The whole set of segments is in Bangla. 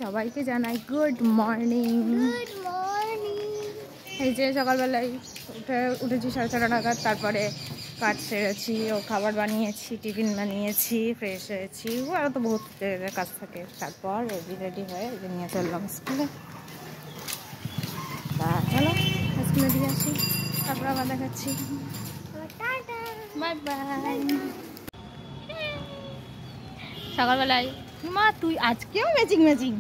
সবাইকে জানাই গুড মর্নিং। এই যে সকালবেলায় উঠেছি 6:30 নাগাদ, তারপরে কাজ সেরেছি, ও খাবার বানিয়েছি, টিফিন বানিয়েছি, ফ্রেশ হয়েছি, আরও তো বহুত কাজ থাকে। তারপর রেডি হয়ে এই যে নিয়ে চললাম স্কুলে। চলো স্কুলে দিয়ে আসি, তারপর আবার দেখাচ্ছি। Bye bye. সকালবেলায় মা তুই আজকেও ম্যাচিং ম্যাচিং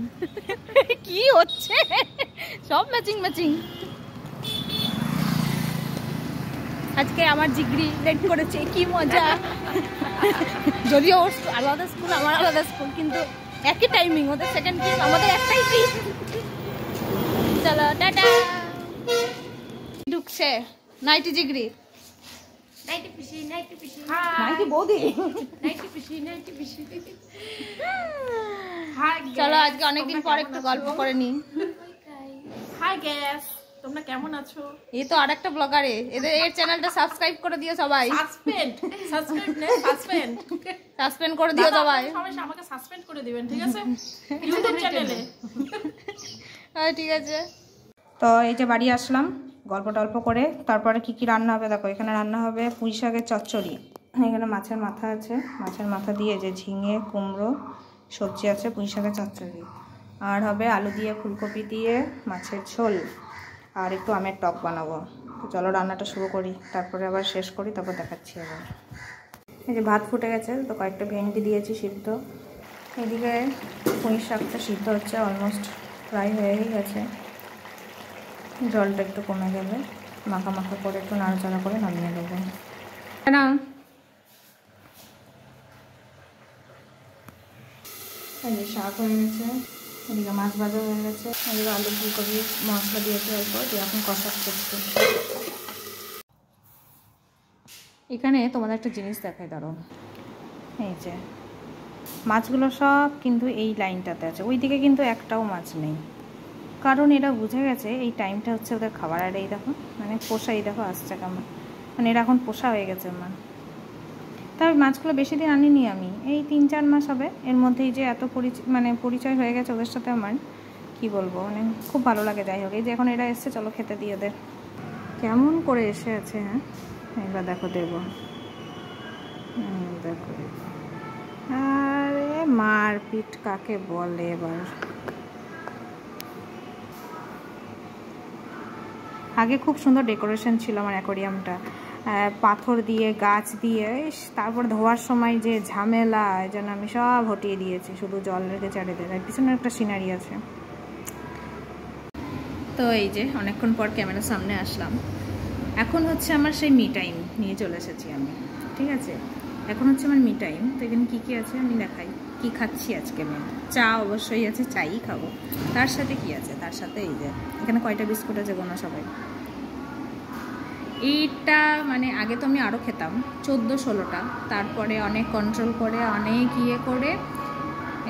কি হচ্ছে, সব ম্যাচিং ম্যাচিং। আজকে আমার জিগরি রেড করেছে, কি মজা। যদিও ওর আলাদা স্কুল, আমার আলাদা স্কুল, কিন্তু একই টাইমিং, ওদের সেকেন্ড ট্রিপ, আমাদের একটাই ট্রিপ। চলো টাটা। ঢুকছে নাইটি জিগরি, নাইটি পিসি, নাইটি পিসি, নাইটি বৌদি, নাইটি পিসি, নাইটি পিসি। চলো আজকে অনেকদিন পর একটু গল্প করে নি। হাই গ্যাস, তোমরা কেমন আছো? এই তো আরেকটা ব্লগারে, এর চ্যানেলটা সাবস্ক্রাইব করে দিও সবাই। সাসপেন্ড করে দিও সবাই। আমাকে সাসপেন্ড করে দিবেন, ঠিক আছে? ইউটিউব চ্যানেলে। হ্যাঁ ঠিক আছে। তো এই যে বাড়ি আসলাম গল্প টল্প করে, তারপরে কি কি রান্না হবে দেখো। এখানে রান্না হবে পুঁই শাকের চচ্চড়ি, এখানে মাছের মাথা আছে, মাছের মাথা দিয়ে যে ঝিঙে কুমড়ো সবজি আছে, পুঁই শাকের চচ্চড়ি, আর হবে আলু দিয়ে ফুলকপি দিয়ে মাছের ঝোল, আর একটু আমের টক বানাবো। তো চলো রান্নাটা শুরু করি, তারপরে আবার শেষ করি, তারপর দেখাচ্ছি আবার। এই যে ভাত ফুটে গেছে, তো কয়েকটা ভেন্ডি দিয়েছি সিদ্ধ। এদিকে পুঁই শাকটা সিদ্ধ হচ্ছে, অলমোস্ট ফ্রাই হয়েই গেছে। জলটা একটু কমে গেলে মাখা মাখা করে একটু নাড়াচাড়া করে নামিয়ে দেবো না। এই যে শাক হয়ে গেছে, এদিকে মাছ ভাজা হয়ে গেছে, এদিকে আলু ফুলকপি মশলা দিয়েছে অল্প, দিয়ে এখন কষাচ্ছে একটু। এখানে তোমাদের একটা জিনিস দেখাই, দাঁড়ো। এই যে মাছগুলো সব কিন্তু এই লাইনটাতে আছে, ওইদিকে কিন্তু একটাও মাছ নেই, কারণ এরা বুঝে গেছে এই টাইমটা হচ্ছে ওদের খাবার। আর এই দেখো মানে পোষা, এই দেখো আসছে কেমন, মানে এরা এখন পোষা হয়ে গেছে আমার। তবে মাছগুলো বেশি দিন আনিনি আমি, এই 3-4 মাস হবে। এর মধ্যেই যে এত পরিচয় হয়ে গেছে ওদের সাথে আমার, কি বলবো, মানে খুব ভালো লাগে। যাই হোক, এই যে এখন এরা এসছে, চলো খেতে দিই ওদের। কেমন করে এসে আছে, হ্যাঁ এবার দেখো দেবো, দেখো। আরে মারপিট কাকে বলে এবার। আগে খুব সুন্দর ডেকোরেশন ছিল আমার অ্যাকোরিয়ামটা, পাথর দিয়ে গাছ দিয়ে, তারপর ধোয়ার সময় যে ঝামেলা, এই জন্য আমি সব হটিয়ে দিয়েছি, শুধু জল রেখে চারিদিকে। আর পিছনে একটা সিনারি আছে। তো এই যে অনেকক্ষণ পর ক্যামেরার সামনে আসলাম। এখন হচ্ছে আমার সেই মি টাইম নিয়ে চলে এসেছি আমি, ঠিক আছে? এখন হচ্ছে আমার মি টাইম। তো এখানে কী কী আছে আমি দেখাই। কি খাচ্ছি আজকে আমি, চা অবশ্যই আছে, চাই খাবো। তার সাথে কি আছে, তার সাথে এই যে এখানে কয়টা বিস্কুট আছে গোনা সবাই। এইটা মানে আগে তো আমি আরও খেতাম, 14-16টা, তারপরে অনেক কন্ট্রোল করে, অনেক ইয়ে করে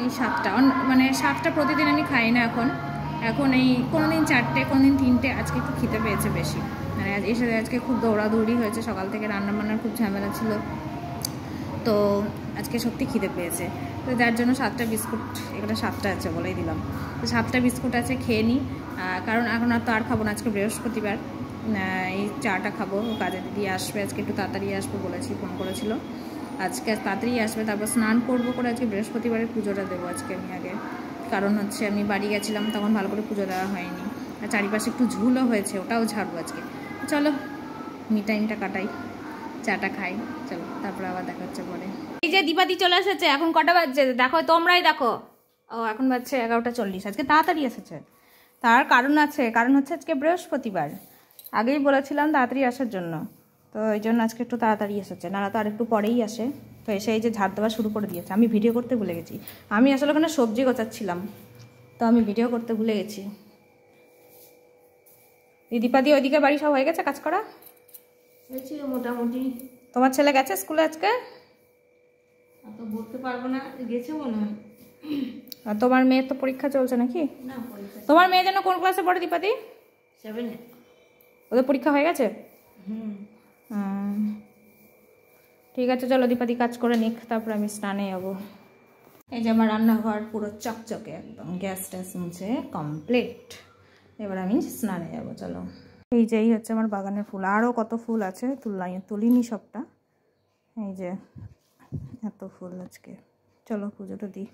এই 7টা, মানে 7টা প্রতিদিন আমি খাই না এখন এই কোনোদিন 4টে, কোনোদিন 3টে। আজকে একটু খেতে পেয়েছে বেশি, মানে এসে আজকে খুব দৌড়াদৌড়ি হয়েছে, সকাল থেকে রান্নাবান্নার খুব ঝামেলা ছিল, তো আজকে সত্যি খিদে পেয়েছে। তো যার জন্য 7টা বিস্কুট, এখানে 7টা আছে বলেই দিলাম, তো 7টা বিস্কুট আছে, খেয়ে নিই। কারণ এখন আর খাবো না, আজকে বৃহস্পতিবার, এই চাটা খাবো। কাজে দিদি আসবে আজকে, একটু তাড়াতাড়ি আসবে বলেছি, ফোন করেছিল। আজকে তাড়াতাড়ি আসবে, তারপর স্নান করবো করে আজকে বৃহস্পতিবারের পুজোটা দেবো আজকে আমি আগে। কারণ হচ্ছে আমি বাড়ি গেছিলাম তখন ভালো করে পুজো দেওয়া হয়নি, আর চারিপাশে একটু ঝুলও হয়েছে, ওটাও ঝাড়বো আজকে। চলো মি টাইমটা কাটাই, চাটা খাই, চলো তারপরে আবার দেখা হচ্ছে পরে। এই যে দীপাদি চলে এসেছে। এখন কটা বাজছে দেখো, তোমরাই দেখো। ও এখন বাজছে 11টা 40। আজকে তাড়াতাড়ি এসেছে, তার কারণ আছে, কারণ হচ্ছে আজকে বৃহস্পতিবার। আগেই বলেছিলাম তাড়াতাড়ি আসার জন্য, তো এই জন্য আজকে একটু তাড়াতাড়ি এসেছে, নাহলে তো আর একটু পরেই আসে। তো এসে এই যে ঝাড় দেওয়া শুরু করে দিয়েছে। আমি ভিডিও করতে ভুলে গেছি, আমি আসলে ওখানে সবজি গোছাচ্ছিলাম, তো আমি ভিডিও করতে ভুলে গেছি। দীপাদি ওইদিকে বাড়ি সব হয়ে গেছে কাজ করা মোটামুটি। তোমার ছেলে গেছে স্কুলে আজকে? তো বলতে পারবো না, গেছে মনে হয়। আর তোমার মেয়ের তো পরীক্ষা চলছে নাকি? না, তোমার মেয়ে যেন কোন ক্লাসে পড়ে দীপাদি? 7। ওদের পরীক্ষা হয়ে গেছে? ঠিক আছে, চলো দীপাদি কাজ করে নিক, তারপর আমি স্নানে যাবো। এই যে আমার রান্নাঘর পুরো চকচকে একদম, গ্যাস ট্যাস মুছে কমপ্লিট। এবার আমি স্নানে যাবো। চলো, এই যে এই হচ্ছে আমার বাগানের ফুল, আরও কত ফুল আছে তুলিনি সবটা। এই যে এত ফুল আজকে। চলো পুজোটা দিই।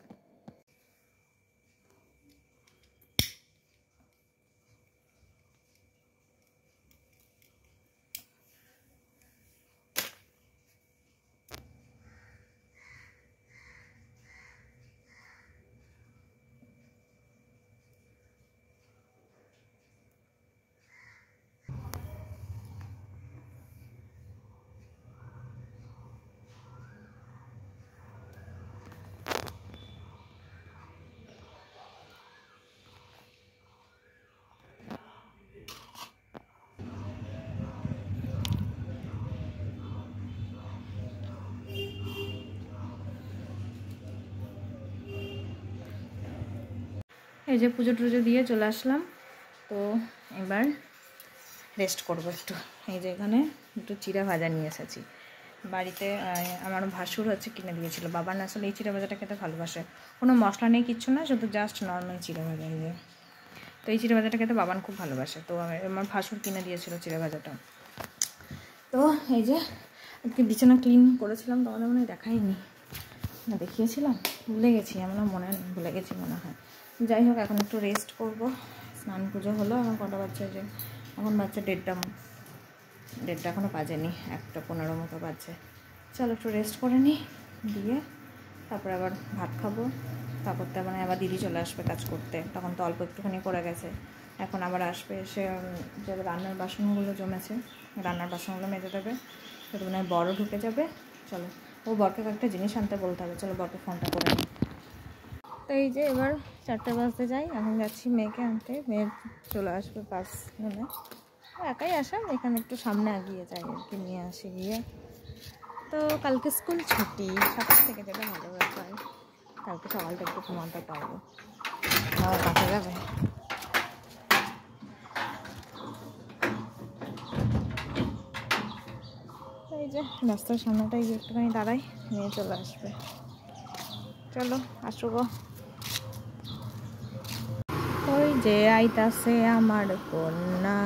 এই যে পুজো টুজো দিয়ে চলে আসলাম, তো এবার রেস্ট করবো একটু। এই যে এখানে একটু চিড়া ভাজা নিয়ে এসেছি বাড়িতে, আমার ভাসুর হচ্ছে কিনে দিয়েছিল। বাবার আসলে এই চিড়া ভাজাটা খেতে ভালোবাসে, কোনো মশলা নেই, কিচ্ছু না, শুধু জাস্ট নর্মাল চিড়া ভাজা। এই যে তো এই চিড়া ভাজাটা খেতে বাবান খুব ভালোবাসে, তো আমার ভাসুর কিনে দিয়েছিল চিড়া ভাজাটা। তো এই যে আজকে বিছানা ক্লিন করেছিলাম, তোমাদের মনে হয় দেখাইনি না, দেখিয়েছিলাম, ভুলে গেছি, আমার মনে ভুলে গেছি মনে হয়। যাই হোক, এখন একটু রেস্ট করব। স্নান পুজো হলো, এখন কটা বাচ্চা, যে এখন বাচ্চা 1:30 এখনও বাজেনি, 1:15 মতো বাজছে। চলো একটু রেস্ট করে নিই, দিয়ে তারপরে আবার ভাত খাবো। তারপর তো মানে আবার দিদি চলে আসবে কাজ করতে, তখন তো অল্প একটুখানি করে গেছে, এখন আবার আসবে এসে যে রান্নার বাসনগুলো জমেছে, রান্নার বাসনগুলো মেজে দেবে। তো মানে বড় ঢুকে যাবে। চলো, ও বরকে কয়েকটা জিনিস আনতে বলতে হবে। চলো বরকে ফোনটা করে নিই। তো এই যে এবার 4টা বাজতে যাই, এখন যাচ্ছি মেয়েকে আনতে। মেয়ে চলে আসবে 5 মিনিটে, একাই আসাম, এখানে একটু সামনে আগিয়ে যাই আর কি, নিয়ে আসি গিয়ে। তো কালকে স্কুল ছুটি, 7 থেকে যেটা ভালো ব্যাপার, কালকে সকালটা একটু ঘুমাতে পারবো, আবার কাছে যাবে। এই যে রাস্তার সামনেটাই একটুখানি দাঁড়াই, নিয়ে চলে আসবে। চলো আসবো। ওই যে আইতাছে আমার কন্যা,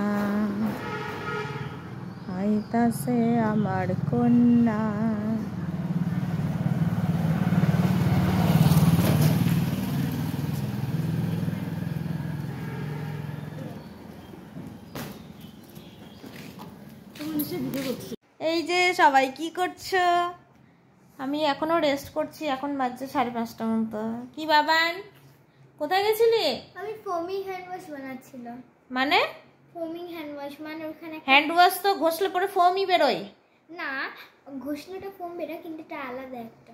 আইতাছে আমার কন্যা। এই যে সবাই কি করছো? আমি এখনো রেস্ট করছি, এখন বাজছে 5:30 মতো। কি বাবান, কোথায় গেছিলি? আমি ফোমিং হ্যান্ড ওয়াশ বানাচ্ছিলাম। মানে ফোমিং হ্যান্ড ওয়াশ মানে ওখানে হ্যান্ড ওয়াশ তো ঘষলে পরে ফোমই বেরোয় না, ঘষলেটা ফোম বেরোয়, কিন্তু এটা আলাদা একটা।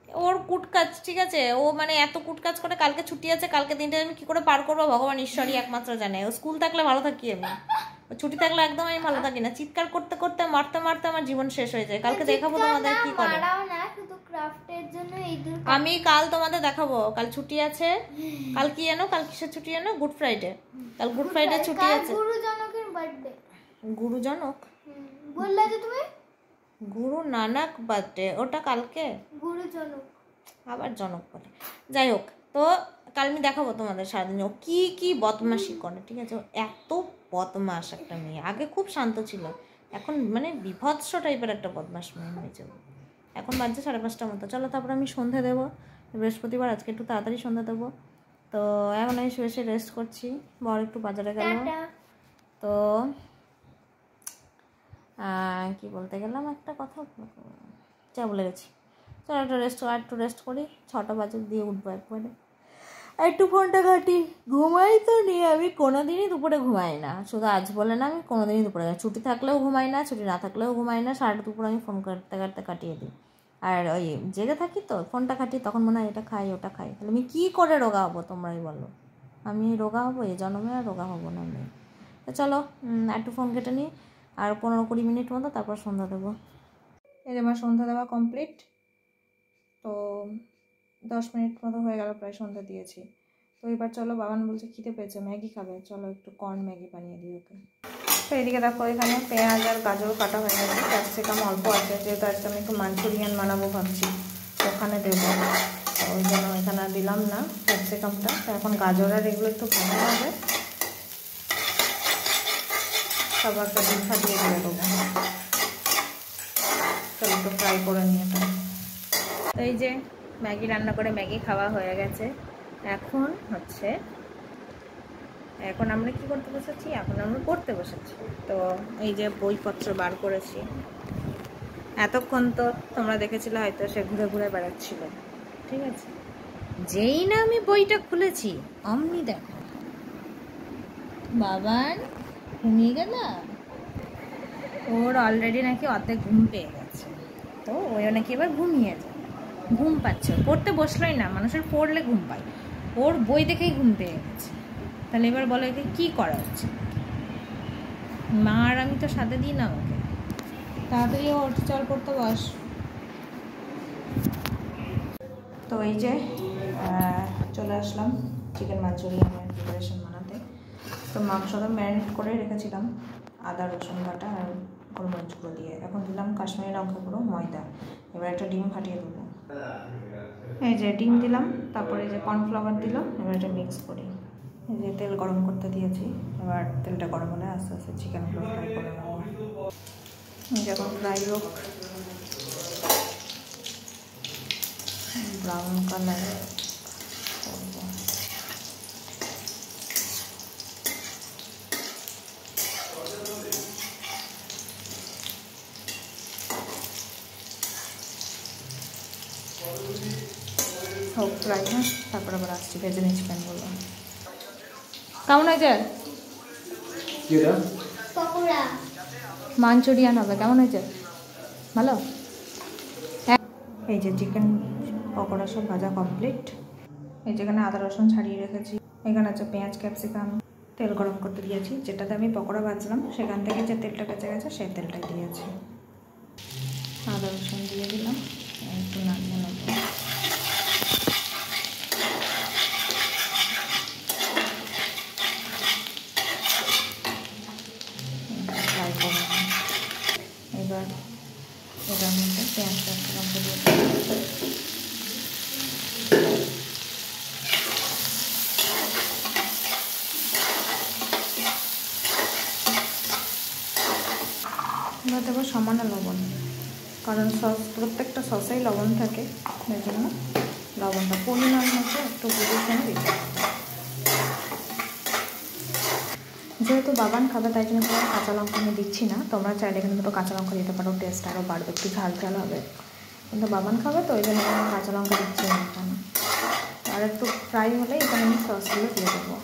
ওর কুটকাজ, ঠিক আছে, ও মানে এত কুটকাজ করে। কালকে ছুটি আছে, কালকে দিনটা আমি কি করে পার করবো ভগবান ঈশ্বরই একমাত্র জানে। ও স্কুল থাকলে ভালো থাকি আমি, ছুটি থাকলে একদম আমি ভালো থাকি না। চিৎকার করতে করতে মারতে মারতে আমার জীবন শেষ হয়ে যায়। কালকে দেখাবো তোমাদের কি করে। ক্রাফটের জন্য এই আমি কাল তোমাদের দেখাবো। কাল ছুটি আছে, কাল কি জানো, কাল কিসের ছুটি জানো? Good Friday. কাল গুড ফ্রাইডে ছুটি আছে। গুরুজনকের বার্থডে। গুরুজনক বললে যে তুমি গুরু নানক বার্থডে, ওটা কালকে। গুরুজনক আবার জনক বলে। যাই হোক, তো কাল আমি দেখাবো তোমাদের সারাদিন ও কি কি বদমাশি করে, ঠিক আছে। এত বদমাস একটা মেয়ে, আগে খুব শান্ত ছিল, এখন মানে বিভৎস টাইপের একটা বদমাস মেয়ে হয়েছে। এখন বাজছে 5:30 মতো। চলো তারপর আমি সন্ধ্যা দেবো, বৃহস্পতিবার আজকে একটু তাড়াতাড়ি সন্ধ্যা দেবো। তো এখন আমি শুয়ে রেস্ট করছি। বর একটু বাজারে গেল, তো কি বলতে গেলাম, একটা কথা যা বলে গেছি। চলো একটু রেস্ট করি, 6টা বাজে, দিয়ে উঠবো একবারে। একটু ফোনটা ঘাটি, ঘুমাই তো নিয়ে আমি কোনোদিনই দুপুরে ঘুমাই না, শুধু আজ বলে না, আমি কোনোদিনই দুপুরে, ছুটি থাকলেও ঘুমাই না, ছুটি না থাকলেও ঘুমাই না। 2:30 দুপুরে আমি ফোন কাটতে কাটতে কাটিয়ে দিই। আর ওই জেগে থাকি তো, ফোনটা কাটি, তখন মনে হয় এটা খাই ওটা খাই। তাহলে আমি কী করে রোগা হবো তোমরাই বলো? আমি রোগা হবো এই জন্মে, আর রোগা হবো না আমি। তো চলো একটু ফোন কেটে নিই, আর 15-20 মিনিট মতো, তারপর সন্ধ্যা দেবো। এই যে আমার সন্ধ্যা দেওয়া কমপ্লিট। তো 10 মিনিট মতো হয়ে গেল প্রায় সন্ধ্যা দিয়েছি। তো এবার চলো, বাবান বলছে খিদে পেয়েছে, ম্যাগি খাবে, চলো একটু কর্ন ম্যাগি বানিয়ে দিই ওকে। তো এদিকে দেখো, এখানে পেঁয়াজ আর গাজর কাটা হয়ে গেছে, ক্যাপসিকাম অল্প আছে, যেহেতু আজকে আমি একটু মাঞ্চুরিয়ান বানাবো ভাবছি, ওখানে দেবো। তো ওই জন্য এখানে দিলাম না ক্যাপসিকামটা। তো এখন গাজর আর এগুলো একটু ভালো হবে, তারপর একটা ডিম ফাটিয়ে দিয়ে দেবো। চলো একটু ফ্রাই করে নিয়ে তো এই যে ম্যাগি রান্না করে ম্যাগি খাওয়া হয়ে গেছে। এখন আমরা কি করতে বসেছি, এখন আমরা পড়তে বসেছি। তো এই যে বইপত্র বার করেছি। এতক্ষণ তো তোমরা দেখেছিলে হয়তো সে ঘুরে ঘুরে বেড়াচ্ছিল, ঠিক আছে। যেই না আমি বইটা খুলেছি অমনি দেখো বাবার ঘুমিয়ে গেল। ওর অলরেডি নাকি অর্ধেক ঘুম পেয়ে গেছে, তো ওইও নাকি এবার ঘুমিয়ে যায়। ঘুম পাচ্ছে, পড়তে বসলোই না, মানুষের পড়লে ঘুম পায়, ওর বই দেখেই ঘুম পেয়ে গেছে। তাহলে এবার বলো একে কী করা উচিত? মা আর আমি তো সাথে দিই না ওকে। তাড়াতাড়ি ওর চল পড়তে বস। তো এই যে চলে আসলাম চিকেন মাঞ্চুরিয়ানের প্রিপারেশন বানাতে। তো মাংসটা ম্যারিনেট করে রেখেছিলাম আদা রসুন বাটা আর গোলমরিচ গুঁড়ো দিয়ে। এখন দিলাম কাশ্মীরি লঙ্কা গুঁড়ো, ময়দা। এবার একটা ডিম ফাটিয়ে দেবো। এই যে ডিম দিলাম, তারপরে যে কর্নফ্লাওয়ার দিলাম। এবার এটা মিক্স করি। এই যে তেল গরম করতে দিয়েছি, এবার তেলটা গরম হলে আস্তে আস্তে চিকেনগুলো ফ্রাই করে নেবো। যখন ফ্রাই হোক ব্রাউন কালার করবো। হোক ফ্রাই, হ্যাঁ, তারপর আবার আসছি ভেজে নিচ্ছি চিকেনগুলো। কেমন হয়েছে? পকোড়া মাঞ্চুরিয়ান হবে, কেমন হয়েছে? ভালো। হ্যাঁ, এই যে চিকেন পকোড়া সব ভাজা কমপ্লিট। এই যেখানে আদা রসুন ছাড়িয়ে রেখেছি, এখানে আছে পেঁয়াজ ক্যাপসিকাম। তেল গরম করতে দিয়েছি, যেটাতে আমি পকোড়া ভাজলাম সেখান থেকে যে তেলটা বেঁচে গেছে সেই তেলটাই দিয়েছি। আদা রসুন দিয়ে দিলাম, একটু নাড়িয়ে নেব। ফ্রাই করে এবার এটার মধ্যে পেঁয়াজ ক্যাপসিকাম দিয়ে এবার দেবো সামান্য লবণ, কারণ সস প্রত্যেকটা সসেই লবণ থাকে, সেই জন্য লবণটা পরিমাণ মতো একটু বুঝে শুনে দিতে হবে। যেহেতু বাবান খাবে তাই জন্য কোনো কাঁচা লঙ্কা আমি দিচ্ছি না। তোমরা চাইলে এখানে দুটো কাঁচা লঙ্কা দিতে পারো, টেস্ট আরও বাড়বে, একটু ঝাল ঝাল হবে। কিন্তু বাবান খাবে তো ওই জন্য আমি কাঁচা লঙ্কা দিচ্ছি না এখানে। আর একটু ফ্রাই হলে এখানে আমি সসগুলো দিয়ে দেবো।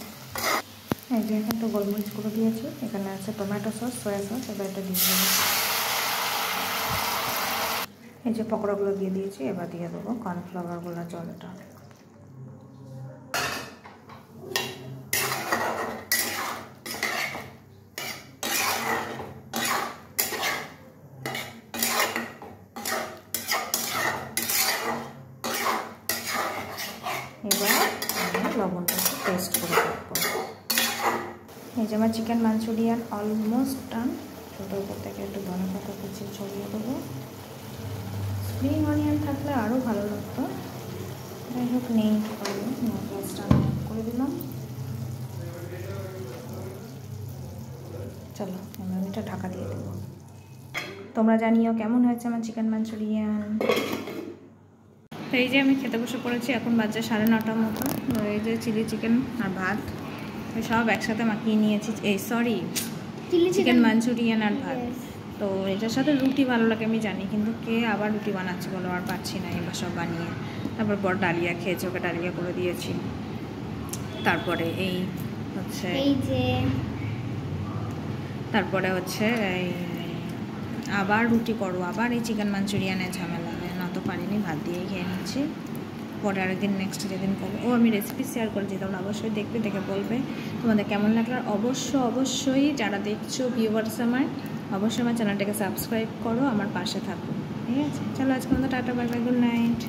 এই যে এখানে একটু গোলমরিচ গুঁড়ো দিয়েছি, এখানে আছে টমেটো সস, সয়া সস, এবার এটা দিয়ে দেবো। এই যে পকোড়াগুলো দিয়ে দিয়েছি, এবার দিয়ে দেবো কর্নফ্লাওয়ারগুলো জলটা। এবার আমি লবণটা একটু টেস্ট করে দেখবো। এই যে আমার চিকেন মাঞ্চুরিয়ান অলমোস্ট ডান। ছোটোর উপর থেকে একটু ধনে পাতা কুচি ছড়িয়ে দেবো। স্প্রিং অনিয়ন থাকলে আরও ভালো লাগতো, যাই হোক নেই, গ্যাসটা আমি অফ করে দিলাম। চলো এবার এটা ঢাকা দিয়ে দেবো। তোমরা জানিও কেমন হয়েছে আমার চিকেন মাঞ্চুরিয়ান। তো এই যে আমি খেতে বসে পড়েছি, এখন বাজে 9:30 মতো। এই যে চিলি চিকেন আর ভাত সব একসাথে মাখিয়ে নিয়েছি। এই সরি, চিকেন মাঞ্চুরিয়ান আর ভাত। তো এটার সাথে রুটি ভালো লাগে আমি জানি, কিন্তু কে আবার রুটি বানাচ্ছে বলো, আর পাচ্ছি না এবার সব বানিয়ে। তারপর বড় ডালিয়া খেয়েছে, ওকে ডালিয়া করে দিয়েছি। তারপরে এই হচ্ছে এই আবার রুটি করো, আবার এই চিকেন মাঞ্চুরিয়ানের ঝামেলা। না তো পারিনি, ভাত দিয়েই খেয়ে নিচ্ছি। পরে আরেকদিন নেক্সট যেদিন করবো, আমি রেসিপি শেয়ার করেছি, তোমরা অবশ্যই দেখবে, দেখে বলবে তোমাদের কেমন লাগলো। আর অবশ্যই যারা দেখছো ভিউয়ার্স আমার, অবশ্যই আমার চ্যানেলটাকে সাবস্ক্রাইব করো, আমার পাশে থাকো, ঠিক আছে। চলো আজকে মতো tata, bye bye, good night.